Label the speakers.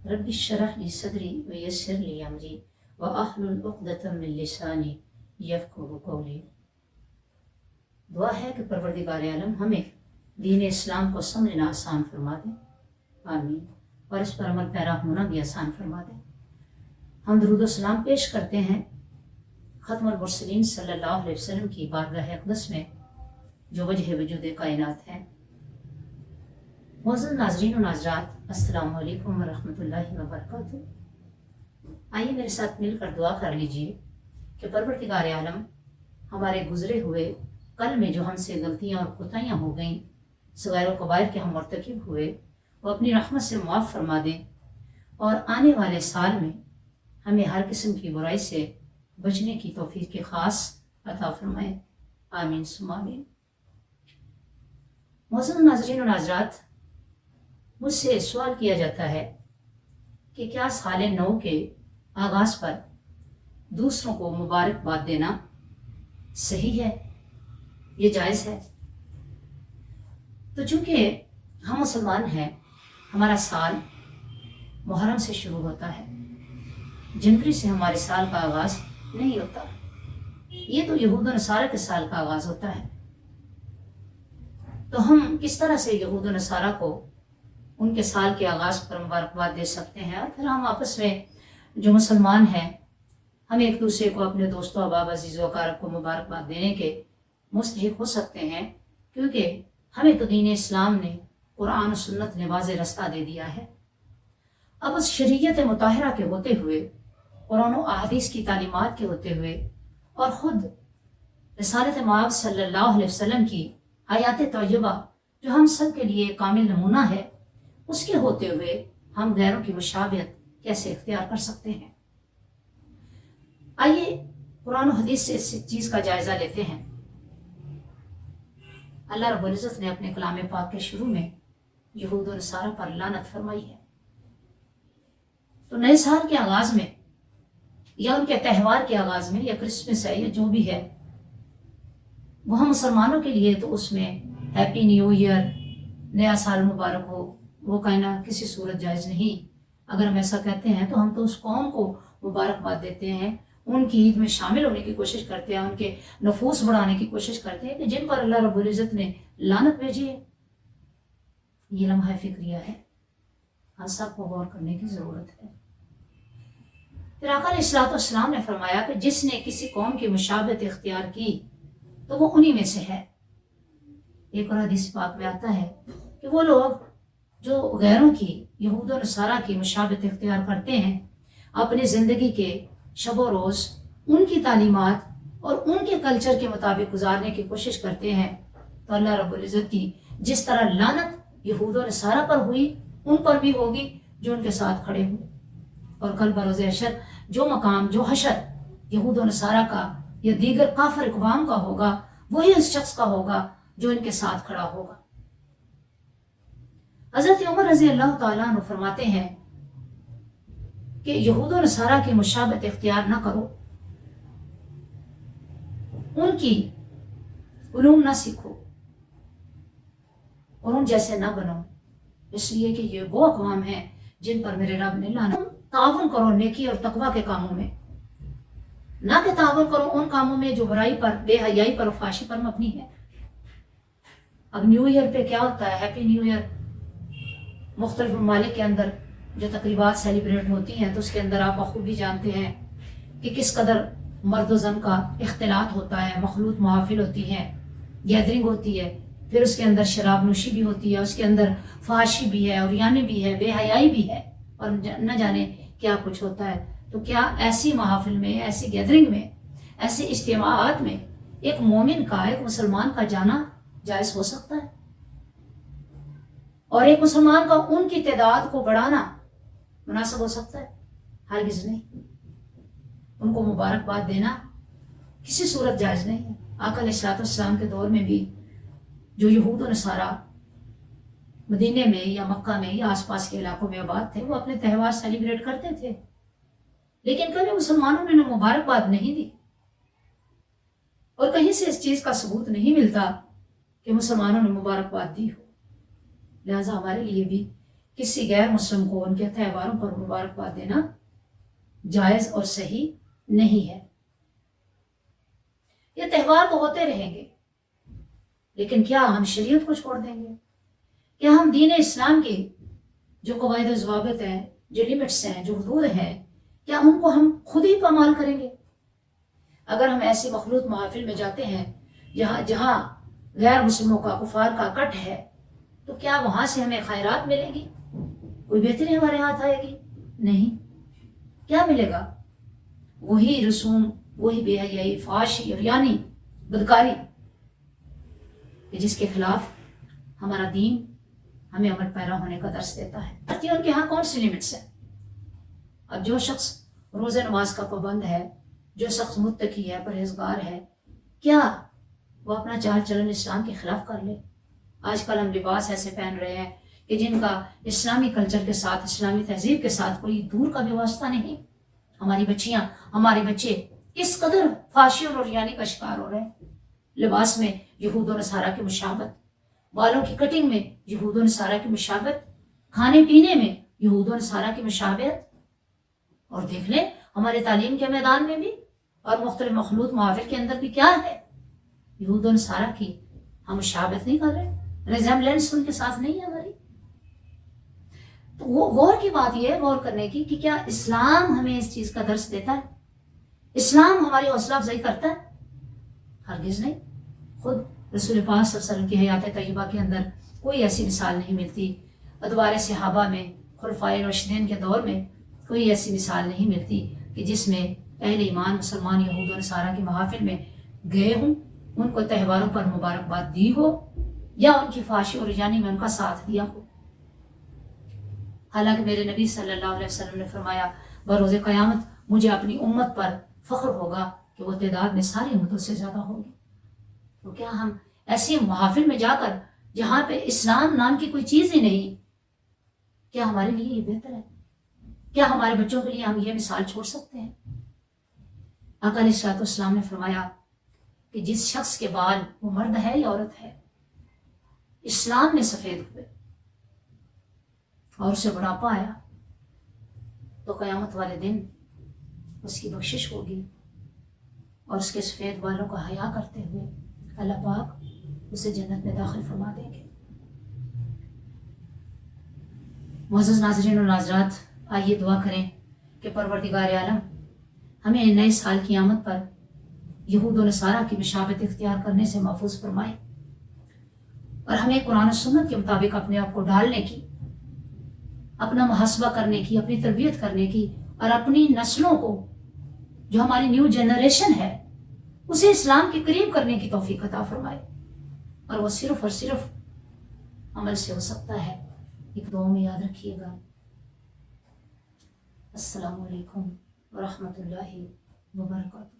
Speaker 1: Rabbi इश्रह ली सदरी व यस्सिर ली अमरी व अहलुल उक़दतम मिन लिसानी यफ़क़हू क़ौली। दुआ है कि परवरदिगार आलम हमें दीन इस्लाम को समझना आसान फरमा दे, आमीन, और इस पर अमल पैरा होना भी आसान फरमा दे। हम दुरूद व सलाम पेश करते हैं ख़त्मुल मुरसलीन सल्लल्लाहु अलैहि वसल्लम की बारगाह अक़दस में जो वजह वजूद कायनात है। मुअज़्ज़ज़ नाज़रीन व नाज़रात, अस्सलामु अलैकुम व रहमतुल्लाहि व बरकातुहू। आइए मेरे साथ मिलकर दुआ कर लीजिए कि परवरदिगार आलम हमारे गुजरे हुए कल में जो हमसे गलतियाँ और कोताहियाँ हो गईं, सग़ाइर व कबाइर के हम मुर्तकिब हुए, वो अपनी रहमत से मुआफ़ फरमा दें और आने वाले साल में हमें हर किस्म की बुराई से बचने की तौफीक ख़ास अता फरमाएं, आमीन सुम्मा आमीन। मुअज़्ज़ज़ नाज़रीन व नाज़रात, मुझसे सवाल किया जाता है कि क्या साल नौ के आगाज़ पर दूसरों को मुबारकबाद देना सही है, ये जायज़ है? तो चूँकि हम मुसलमान हैं, हमारा साल मुहर्रम से शुरू होता है, जनवरी से हमारे साल का आगाज़ नहीं होता। ये तो यहूद व नसारा के साल का आगाज़ होता है। तो हम किस तरह से यहूद व नसारा को उनके साल के आगाज़ पर मुबारकबाद दे सकते हैं? और फिर हम आपस में जो मुसलमान हैं, हम एक दूसरे को अपने दोस्तों अहबाब अजीज़ व अकारब को मुबारकबाद देने के मुस्तहिक हो सकते हैं, क्योंकि हमें तो दीन इस्लाम ने कुरान और सुन्नत ने वाज़ेह रास्ता दे दिया है। अब उस शरीयत मुताहिरा के होते हुए, कुरान और अहादीस की तालीमात के होते हुए, और ख़ुद रिसालत मआब सल्लल्लाहु अलैहि वसल्लम की हयात तय्यबा जो हम सब के लिए कामिल नमूना है, उसके होते हुए हम गैरों की मुशाबहत कैसे इख्तियार कर सकते हैं? आइए कुरान और हदीस से इस चीज़ का जायज़ा लेते हैं। अल्लाह रब्बुल इज़्ज़त ने अपने कलाम पाक के शुरू में यहूद और नसारा पर लानत फरमाई है। तो नए साल के आगाज़ में या उनके त्यौहार के आगाज़ में, या क्रिसमस है या जो भी है, वह मुसलमानों के लिए तो उसमें हैप्पी न्यू ईयर, नया साल मुबारक हो, वो कहना किसी सूरत जायज़ नहीं। अगर हम ऐसा कहते हैं तो हम तो उस कौम को मुबारकबाद देते हैं, उनकी ईद में शामिल होने की कोशिश करते हैं, उनके नफूस बढ़ाने की कोशिश करते हैं कि जिन पर अल्लाह रब्बुल इज़्ज़त ने लानत भेजी है। ये लम्हा फिक्रिया है, हम सबको गौर करने की ज़रूरत है। फिर आका अलैहिस्सलाम ने फरमाया कि जिसने किसी कौम की मुशाबहत इख्तियार की तो वो उन्हीं में से है। एक और हदीस पाक में आता है कि वो लोग जो गैरों की, यहूद और नसारा की मुशाबहत इख्तियार करते हैं, अपनी ज़िंदगी के शब व रोज़ उनकी तालीमात और उनके कल्चर के मुताबिक गुजारने की कोशिश करते हैं, तो अल्लाह रब्बुल इज़्ज़त की जिस तरह लानत यहूद और नसारा पर हुई, उन पर भी होगी जो उनके साथ खड़े हुए। और कल बरोज़ हशर जो मकाम, जो हशर यहूद और नसारा का या दीगर काफिर अक़वाम का होगा, वही उस शख्स का होगा जो इनके साथ खड़ा होगा। हज़रत उमर रज़ी अल्लाह तआला अन्हु फरमाते हैं कि यहूद और नसारा की मुशाबहत इख्तियार न करो, उनकी उलूम न सीखो और उन जैसे न बनो, इसलिए कि ये वो अक़वाम हैं जिन पर मेरे रब ने लानत। ताउन करो नेकी और तकवा के कामों में, ना कि ताउन करो उन कामों में जो बुराई पर, बेहयाई पर, फाशी पर मबनी है। अब न्यू ईयर पे क्या होता है? हैप्पी न्यू ईयर मुख्तलिफ ममालिक के अंदर जो तकरीबात सेलिब्रेट होती हैं, तो उसके अंदर आप बखूबी जानते हैं कि किस कदर मर्द व ज़न का इख्तिलात होता है, मखलूत महफिल होती हैं, गैदरिंग होती है, फिर उसके अंदर शराब नोशी भी होती है, उसके अंदर फाशी भी है, और यानी भी है, बेहयाई भी है, और न जाने क्या कुछ होता है। तो क्या ऐसी महफिल में, ऐसी गैदरिंग में, ऐसे इज्तिमाआत में एक मोमिन का, एक मुसलमान का जाना जायज़ हो सकता है? और एक मुसलमान का उनकी तादाद को बढ़ाना मुनासिब हो सकता है? हरगिज़ नहीं। उनको मुबारकबाद देना किसी सूरत जायज़ नहीं है। आका अलैहिस्सलाम के दौर में भी जो यहूद और नसारा मदीने में या मक्का में या आसपास के इलाकों में आबाद थे, वो अपने त्यौहार सेलिब्रेट करते थे, लेकिन कभी मुसलमानों ने मुबारकबाद नहीं दी, और कहीं से इस चीज़ का सबूत नहीं मिलता कि मुसलमानों ने मुबारकबाद दी हो। लिहाजा हमारे लिए भी کسی غیر مسلم کو ان کے تہواروں پر مبارکباد دینا جائز اور صحیح نہیں ہے۔ یہ تہوار تو ہوتے رہیں گے، لیکن کیا ہم شریعت کو چھوڑ دیں گے؟ کیا ہم دین اسلام کی جو قواعد و ضوابط ہیں، جو لمٹس ہیں، جو حدود ہیں، کیا ان کو ہم خود ہی پامال کریں گے؟ اگر ہم ایسی مخلوط محافل میں جاتے ہیں جہاں غیر مسلموں کا، کفار کا کٹ ہے، تو کیا وہاں سے ہمیں خیرات ملیں گی؟ کوئی بہتری ہمارے ہاتھ آئے گی؟ نہیں۔ کیا ملے گا؟ وہی رسوم، وہی بے حیائی، فحاشی اور یعنی بدکاری کہ جس کے خلاف ہمارا دین ہمیں عمل پیرا ہونے کا درس دیتا ہے۔ ان کے ہاں کون سی لمٹس ہیں؟ اب جو شخص روزہ نماز کا پابند ہے، جو شخص متقی ہے، پرہیزگار ہے، کیا وہ اپنا چال چلن اسلام کے خلاف کر لے؟ آج کل ہم لباس ایسے پہن رہے ہیں کہ جن کا اسلامی کلچر کے ساتھ، اسلامی تہذیب کے ساتھ کوئی دور کا بھی واسطہ نہیں۔ ہماری بچیاں، ہمارے بچے اس قدر فحاشی اور عریانی کا شکار ہو رہے ہیں۔ لباس میں یہود و نصارہ کی مشابہت، بالوں کی کٹنگ میں یہود و نصارہ کی مشابہت، کھانے پینے میں یہود و نصارہ کی مشابہت، اور دیکھ لیں ہمارے تعلیم کے میدان میں بھی اور مختلف مخلوط محافل کے اندر بھی کیا ہے؟ یہود و نصارہ کی ہم مشابہت نہیں کر رہے، ریزمبلنس ان کے ساتھ نہیں ہے ہماری۔ تو وہ غور کی بات یہ ہے، غور کرنے کی، کہ کیا اسلام ہمیں اس چیز کا درس دیتا ہے؟ اسلام ہماری حوصلہ افزائی کرتا ہے؟ ہرگز نہیں۔ خود رسول پاک صلی اللہ علیہ وسلم کی حیات طیبہ کے اندر کوئی ایسی مثال نہیں ملتی، ادوار صحابہ میں، خلفائے راشدین کے دور میں کوئی ایسی مثال نہیں ملتی کہ جس میں اہل ایمان مسلمان یہود و نصارہ کے محافل میں گئے ہوں، ان کو تہواروں پر مبارکباد دی ہو، یا ان کی فحاشی اور رجانی میں ان کا ساتھ دیا ہو۔ حالانکہ میرے نبی صلی اللہ علیہ وسلم نے فرمایا، بروز قیامت مجھے اپنی امت پر فخر ہوگا کہ وہ تعداد میں ساری امتوں سے زیادہ ہوگی۔ تو کیا ہم ایسی محافل میں جا کر جہاں پہ اسلام نام کی کوئی چیز ہی نہیں، کیا ہمارے لیے یہ بہتر ہے؟ کیا ہمارے بچوں کے لیے ہم یہ مثال چھوڑ سکتے ہیں؟ آقا علیہ الصلوۃ والسلام نے فرمایا کہ جس شخص کے بال، وہ مرد ہے یا عورت ہے، اسلام میں سفید ہوئے اور اسے بڑھاپا آیا، تو قیامت والے دن اس کی بخشش ہوگی، اور اس کے سفید بالوں کا حیا کرتے ہوئے اللہ پاک اسے جنت میں داخل فرما دیں گے۔ معزز ناظرین و ناظرات، آئیے دعا کریں کہ پروردگار عالم ہمیں نئے سال کی آمد پر یہود و نصارہ کی مشابہت اختیار کرنے سے محفوظ فرمائے، اور ہمیں قرآن و سنت کے مطابق اپنے آپ کو ڈھالنے کی، اپنا محاسبہ کرنے کی، اپنی تربیت کرنے کی، اور اپنی نسلوں کو، جو ہماری نیو جنریشن ہے، اسے اسلام کے قریب کرنے کی توفیق عطا فرمائے۔ اور وہ صرف اور صرف عمل سے ہو سکتا ہے۔ ایک دعا میں یاد رکھیے گا۔ السلام علیکم ورحمۃ اللہ وبرکاتہ۔